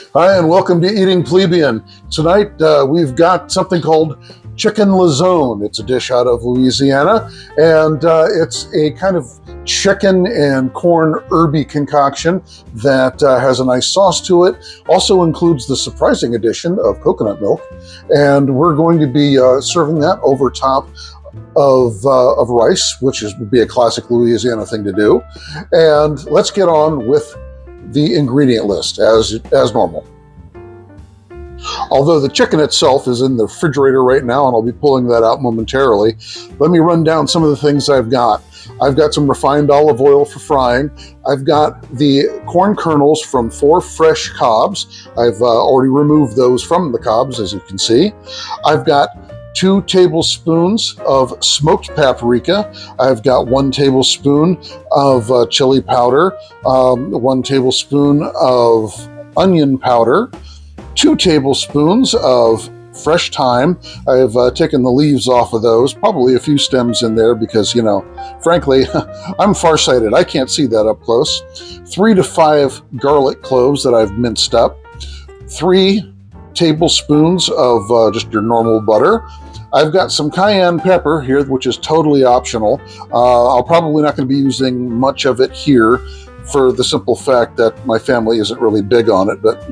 Hi, and welcome to Eating Plebian. Tonight, we've got something called Chicken Lazone. It's a dish out of Louisiana, and it's a kind of chicken and corn herby concoction that has a nice sauce to it. Also includes the surprising addition of coconut milk, and we're going to be serving that over top of rice, which would be a classic Louisiana thing to do. And let's get on with the ingredient list as normal. Although the chicken itself is in the refrigerator right now, and I'll be pulling that out momentarily, let me run down some of the things I've got. I've got some refined olive oil for frying. I've got the corn kernels from 4 fresh cobs. I've already removed those from the cobs, as you can see. I've got 2 tablespoons of smoked paprika. I've got 1 tablespoon of chili powder, 1 tablespoon of onion powder, 2 tablespoons of fresh thyme. I've taken the leaves off of those, probably a few stems in there because, frankly, I'm farsighted. I can't see that up close. 3 to 5 garlic cloves that I've minced up. 3 tablespoons of just your normal butter. I've got some cayenne pepper here, which is totally optional. I'll probably not going to be using much of it here for the simple fact that my family isn't really big on it, but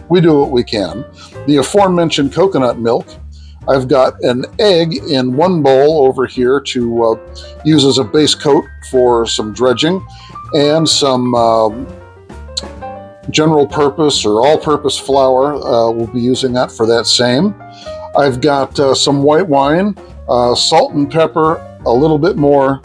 we do what we can. The aforementioned coconut milk. I've got an egg in 1 bowl over here to use as a base coat for some dredging, and some general purpose or all-purpose flour. We'll be using that for that same. I've got some white wine, salt and pepper, a little bit more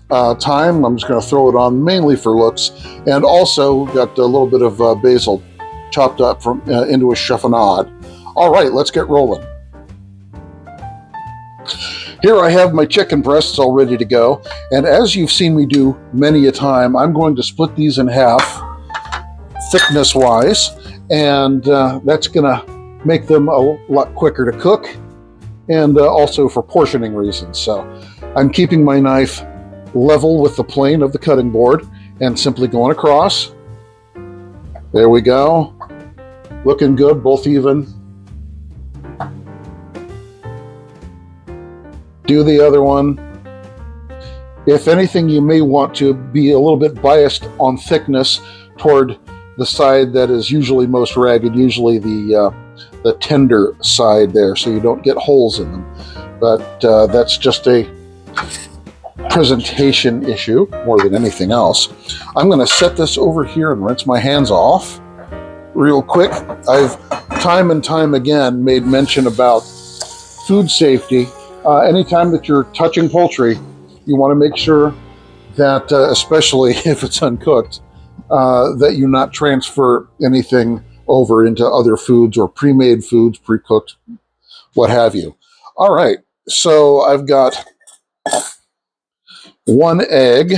thyme. I'm just going to throw it on mainly for looks, and also got a little bit of basil chopped up into a chiffonade. All right, let's get rolling. Here I have my chicken breasts all ready to go, and as you've seen me do many a time, I'm going to split these in half thickness-wise, and that's going to make them a lot quicker to cook, and also for portioning reasons. So I'm keeping my knife level with the plane of the cutting board and simply going across. There we go. Looking good, both even. Do the other one. If anything, you may want to be a little bit biased on thickness toward the side that is usually most ragged, usually the tender side there, so you don't get holes in them. But that's just a presentation issue more than anything else. I'm going to set this over here and rinse my hands off real quick. I've time and time again made mention about food safety. Anytime that you're touching poultry, you want to make sure that, especially if it's uncooked, that you not transfer anything over into other foods or pre-made foods, pre-cooked, what have you. All right, so I've got 1 egg.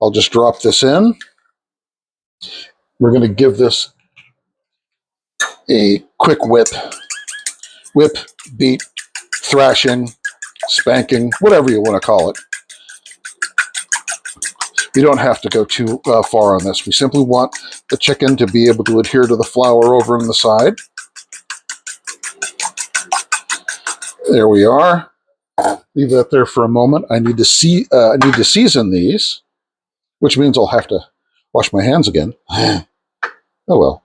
I'll just drop this in. We're going to give this a quick whip, beat, thrashing, spanking, whatever you want to call it. You don't have to go too far on this. We simply want the chicken to be able to adhere to the flour over on the side. There we are. Leave that there for a moment. I need to season these, which means I'll have to wash my hands again. Oh well.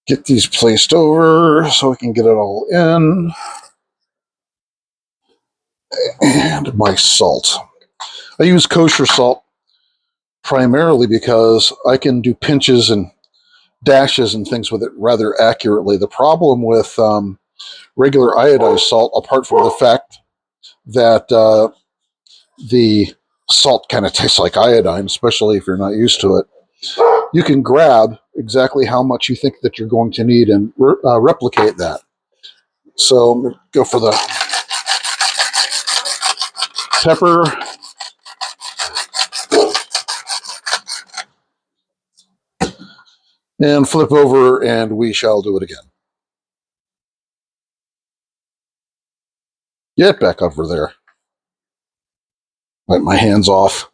Get these placed over so we can get it all in. And my salt. I use kosher salt primarily because I can do pinches and dashes and things with it rather accurately. The problem with regular iodized salt, apart from the fact that the salt kind of tastes like iodine, especially if you're not used to it, you can grab exactly how much you think that you're going to need and replicate that. So I'm going to go for the pepper. And flip over, and we shall do it again. Get back over there. Wipe my hands off.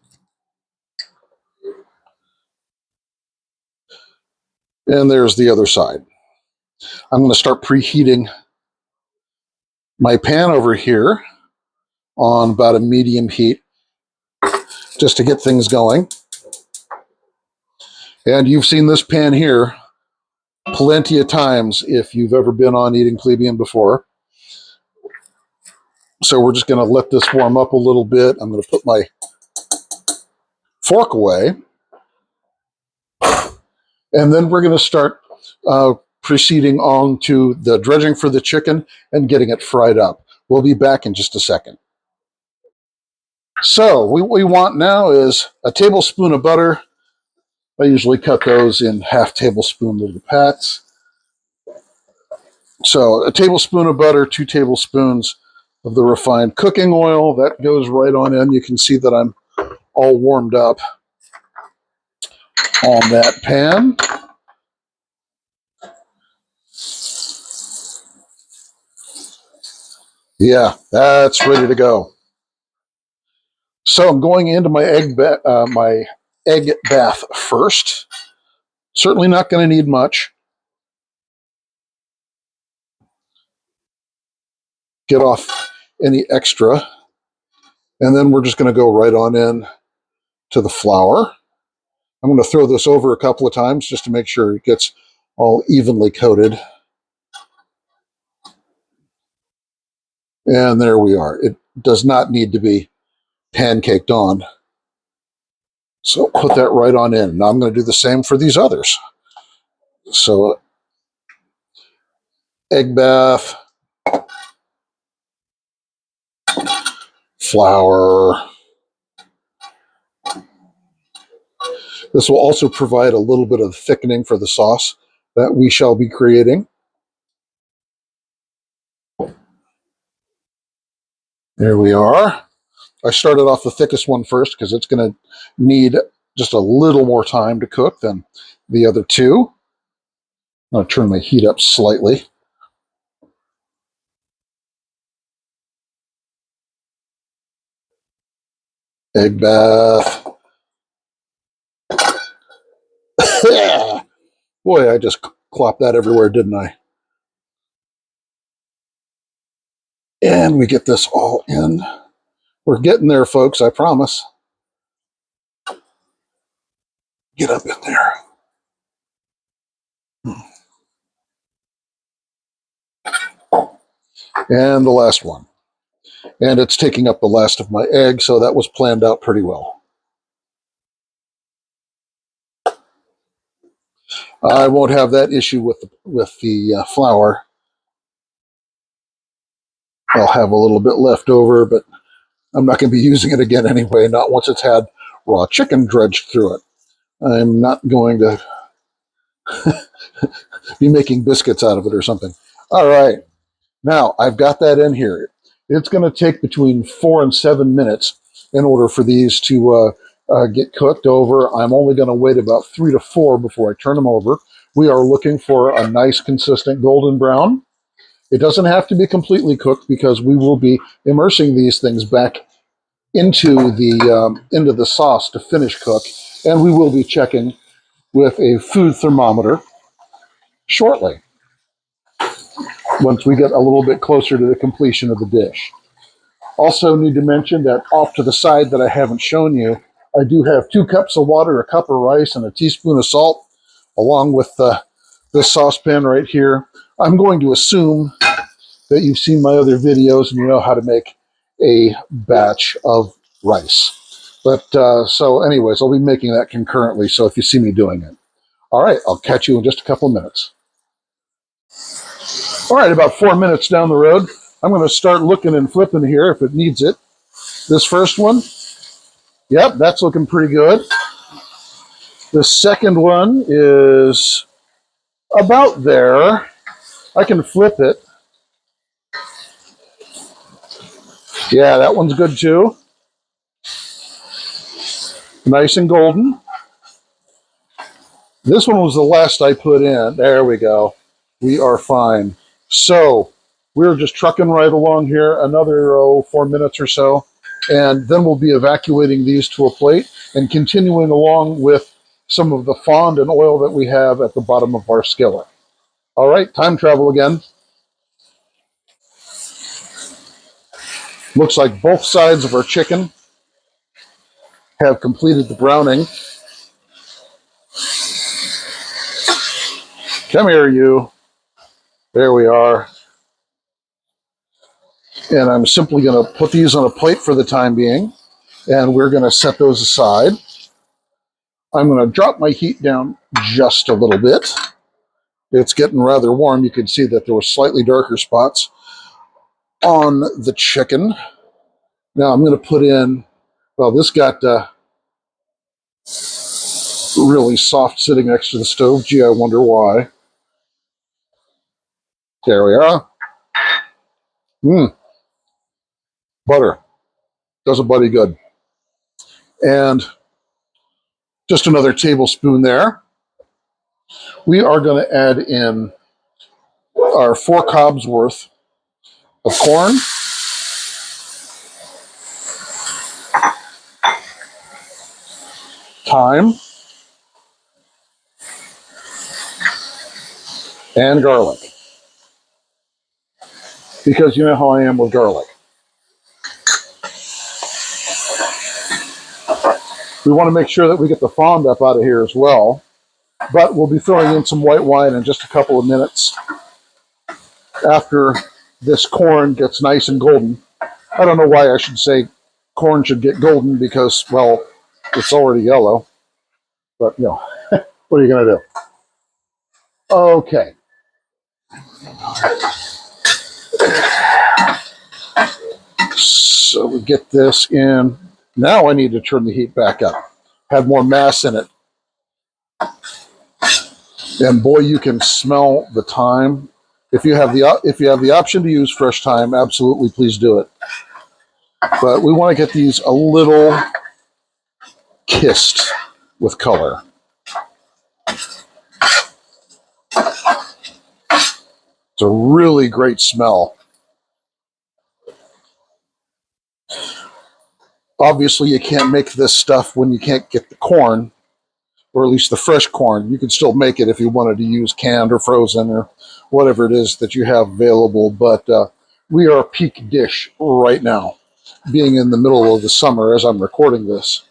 And there's the other side. I'm going to start preheating my pan over here on about a medium heat just to get things going. And you've seen this pan here plenty of times if you've ever been on Eating Plebian before. So we're just going to let this warm up a little bit. I'm going to put my fork away. And then we're going to start proceeding on to the dredging for the chicken and getting it fried up. We'll be back in just a second. So what we want now is a tablespoon of butter. I usually cut those in half tablespoon little pats. So a tablespoon of butter, 2 tablespoons of the refined cooking oil. That goes right on in. You can see that I'm all warmed up on that pan. Yeah, that's ready to go. So I'm going into my egg bath first. Certainly not going to need much. Get off any extra. And then we're just going to go right on in to the flour. I'm going to throw this over a couple of times just to make sure it gets all evenly coated. And there we are. It does not need to be pancaked on. So put that right on in. Now I'm going to do the same for these others. So egg bath, flour. This will also provide a little bit of thickening for the sauce that we shall be creating. There we are. I started off the thickest one first because it's going to need just a little more time to cook than the other two. I'm going to turn my heat up slightly. Egg bath. Boy, I just clopped that everywhere, didn't I? And we get this all in. We're getting there, folks, I promise. Get up in there. And the last one. And it's taking up the last of my egg, so that was planned out pretty well. I won't have that issue with the flour. I'll have a little bit left over, but I'm not going to be using it again anyway, not once it's had raw chicken dredged through it. I'm not going to be making biscuits out of it or something. All right. Now, I've got that in here. It's going to take between 4 and 7 minutes in order for these to get cooked over. I'm only going to wait about 3 to 4 before I turn them over. We are looking for a nice, consistent golden brown. It doesn't have to be completely cooked because we will be immersing these things back into the sauce to finish cook, and we will be checking with a food thermometer shortly once we get a little bit closer to the completion of the dish. Also need to mention that off to the side that I haven't shown you, I do have 2 cups of water, a cup of rice, and a teaspoon of salt, along with this saucepan right here. I'm going to assume that you've seen my other videos and you know how to make a batch of rice. But so anyways, I'll be making that concurrently, so if you see me doing it. All right, I'll catch you in just a couple minutes. All right, about 4 minutes down the road, I'm going to start looking and flipping here if it needs it. This first one, yep, that's looking pretty good. The second one is about there. I can flip it. Yeah, that one's good too. Nice and golden. This one was the last I put in. There we go. We are fine. So we're just trucking right along here, another 4 minutes or so, and then we'll be evacuating these to a plate and continuing along with some of the fond and oil that we have at the bottom of our skillet. All right, time travel again. Looks like both sides of our chicken have completed the browning. Come here, you. There we are. And I'm simply going to put these on a plate for the time being, and we're going to set those aside. I'm going to drop my heat down just a little bit. It's getting rather warm. You can see that there were slightly darker spots on the chicken. Now I'm going to put in, well, this got really soft sitting next to the stove. Gee, I wonder why. There we are. Butter. Does a buddy good. And just another tablespoon there. We are going to add in our 4 cobs worth of corn. Thyme. And garlic. Because you know how I am with garlic. We want to make sure that we get the fond up out of here as well. But we'll be throwing in some white wine in just a couple of minutes after this corn gets nice and golden. I don't know why I should say corn should get golden because, well, it's already yellow. But, you know, what are you going to do? Okay. So we get this in. Now I need to turn the heat back up. Had more mass in it. And boy, you can smell the thyme. If you have the option to use fresh thyme, absolutely please do it. But we want to get these a little kissed with color. It's a really great smell. Obviously, you can't make this stuff when you can't get the corn, or at least the fresh corn. You can still make it if you wanted to use canned or frozen or whatever it is that you have available. But we are peak dish right now, being in the middle of the summer as I'm recording this.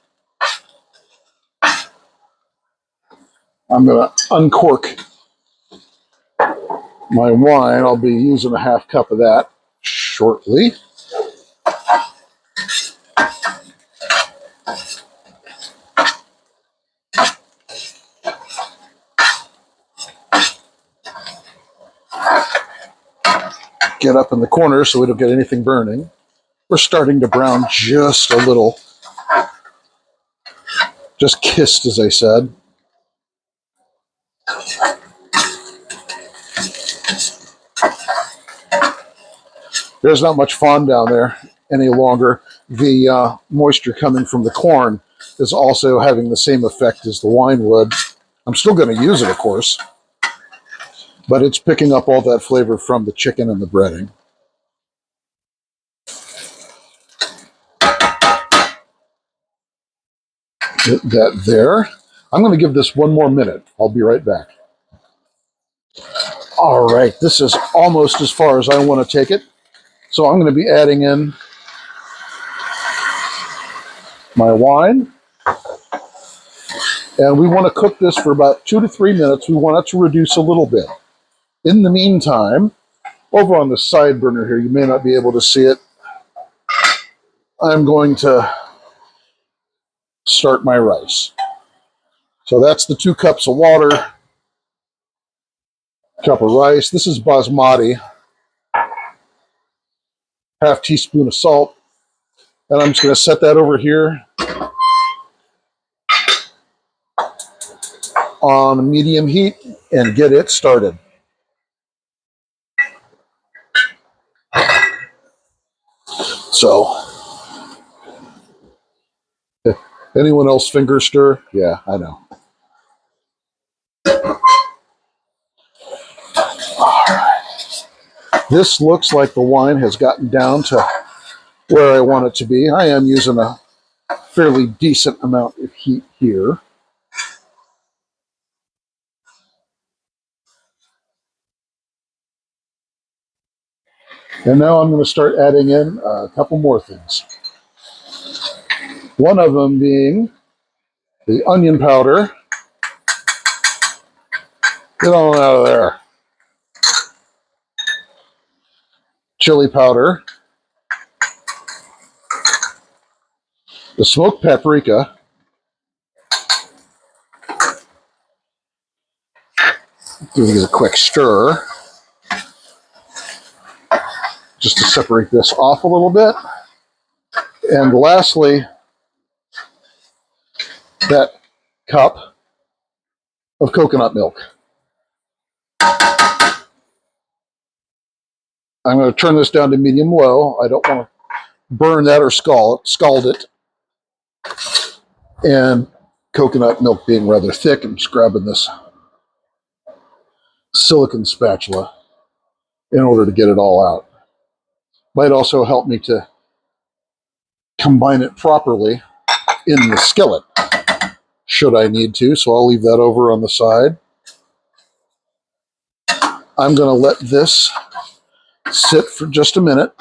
I'm going to uncork my wine. I'll be using a half cup of that shortly. Get up in the corner so we don't get anything burning. We're starting to brown just a little. Just kissed, as I said. There's not much fond down there any longer. The moisture coming from the corn is also having the same effect as the wine would. I'm still going to use it, of course, but it's picking up all that flavor from the chicken and the breading. That there. I'm going to give this one more minute. I'll be right back. All right, this is almost as far as I want to take it. So I'm going to be adding in my wine. And we want to cook this for about 2 to 3 minutes. We want it to reduce a little bit. In the meantime, over on the side burner here, you may not be able to see it, I'm going to start my rice. So that's the 2 cups of water, cup of rice. This is basmati, half teaspoon of salt. And I'm just going to set that over here on medium heat and get it started. So, anyone else finger stir? Yeah, I know. All right. This looks like the wine has gotten down to where I want it to be. I am using a fairly decent amount of heat here. And now I'm going to start adding in a couple more things. One of them being the onion powder. Get on out of there. Chili powder. The smoked paprika. Give these a quick stir. Just to separate this off a little bit. And lastly, that cup of coconut milk. I'm going to turn this down to medium-low. I don't want to burn that or scald it. And coconut milk being rather thick, I'm just grabbing this silicone spatula in order to get it all out. Might also help me to combine it properly in the skillet, should I need to, so I'll leave that over on the side. I'm going to let this sit for just a minute.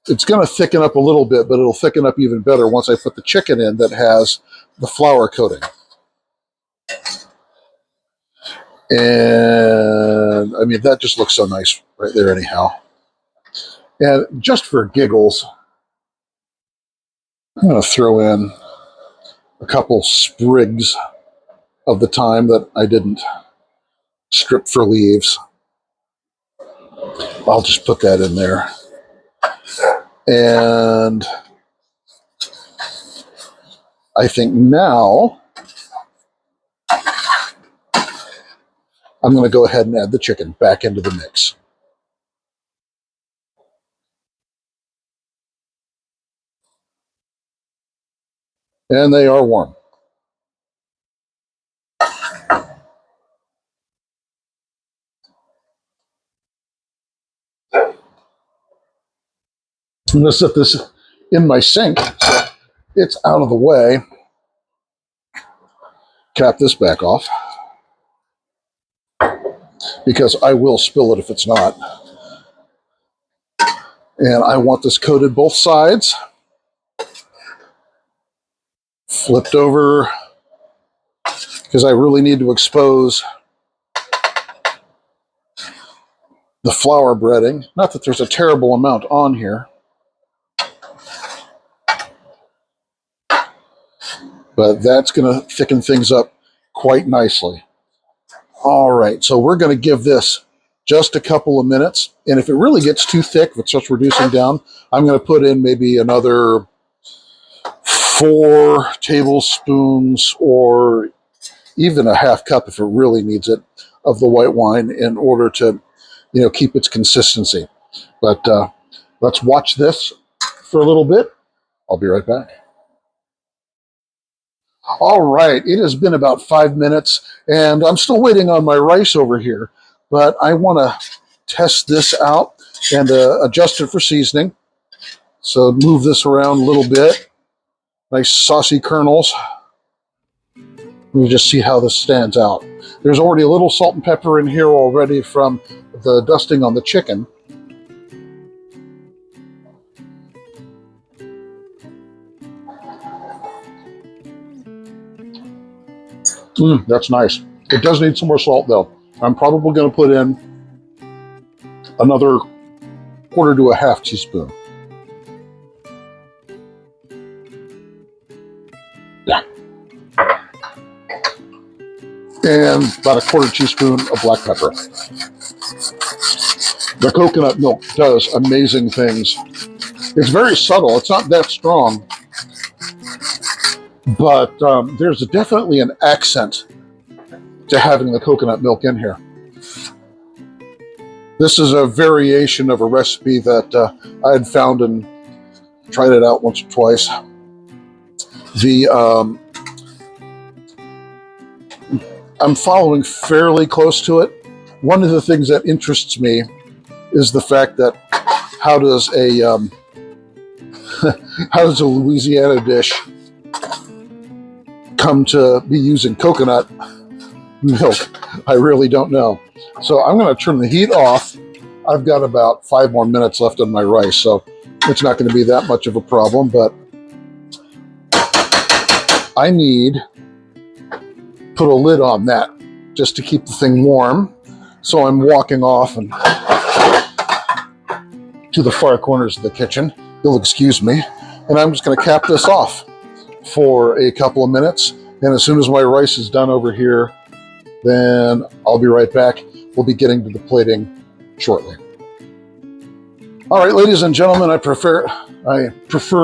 It's going to thicken up a little bit, but it'll thicken up even better once I put the chicken in that has the flour coating. And I mean, that just looks so nice right there anyhow. And just for giggles, I'm going to throw in a couple sprigs of the thyme that I didn't strip for leaves. I'll just put that in there. And I think now I'm going to go ahead and add the chicken back into the mix. And they are warm. I'm going to set this in my sink so it's out of the way. Cap this back off, because I will spill it if it's not. And I want this coated both sides. Flipped over, because I really need to expose the flour breading. Not that there's a terrible amount on here, but that's going to thicken things up quite nicely. All right, so we're going to give this just a couple of minutes. And if it really gets too thick, if it starts reducing down, I'm going to put in maybe another 4 tablespoons or even a half cup if it really needs it of the white wine in order to, keep its consistency. But let's watch this for a little bit. I'll be right back. All right, it has been about 5 minutes, and I'm still waiting on my rice over here, but I want to test this out and adjust it for seasoning. So move this around a little bit. Nice saucy kernels. Let me just see how this stands out. There's already a little salt and pepper in here already from the dusting on the chicken. That's nice. It does need some more salt though. I'm probably going to put in another 1/4 to a 1/2 teaspoon. Yeah. And about a 1/4 teaspoon of black pepper. The coconut milk does amazing things. It's very subtle. It's not that strong. But there's definitely an accent to having the coconut milk in here. This is a variation of a recipe that I had found and tried it out once or twice. I'm following fairly close to it. One of the things that interests me is the fact that how does a Louisiana dish come to be using coconut milk? I really don't know. So I'm going to turn the heat off. I've got about 5 more minutes left on my rice, so it's not going to be that much of a problem, but I need to put a lid on that just to keep the thing warm. So I'm walking off and to the far corners of the kitchen. You'll excuse me. And I'm just going to cap this off for a couple of minutes. And as soon as my rice is done over here, then I'll be right back. We'll be getting to the plating shortly. All right, ladies and gentlemen, I prefer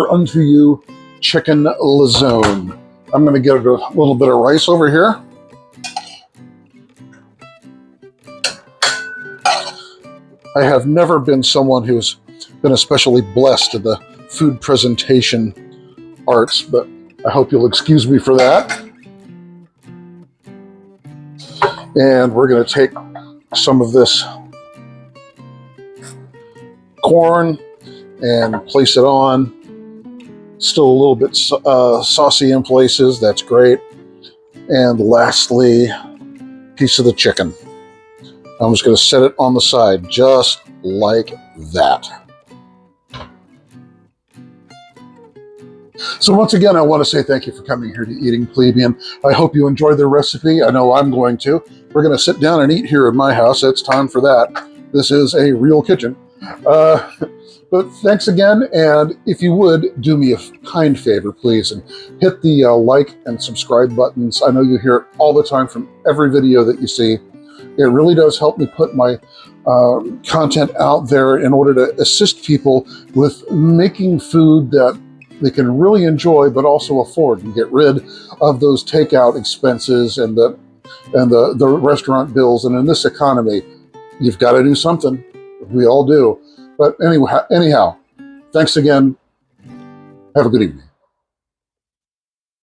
unto you Chicken Lazone. I'm going to get a little bit of rice over here. I have never been someone who's been especially blessed in the food presentation arts, but I hope you'll excuse me for that. And we're going to take some of this corn and place it on. Still a little bit saucy in places, that's great. And lastly, piece of the chicken. I'm just going to set it on the side, just like that. So once again, I want to say thank you for coming here to Eating Plebian. I hope you enjoyed the recipe. I know I'm going to. We're going to sit down and eat here in my house. It's time for that. This is a real kitchen. But thanks again, and if you would, do me a kind favor, please, and hit the like and subscribe buttons. I know you hear it all the time from every video that you see. It really does help me put my content out there in order to assist people with making food that they can really enjoy but also afford, and get rid of those takeout expenses and the restaurant bills. And in this economy, you've got to do something. We all do. But anyhow, thanks again. Have a good evening.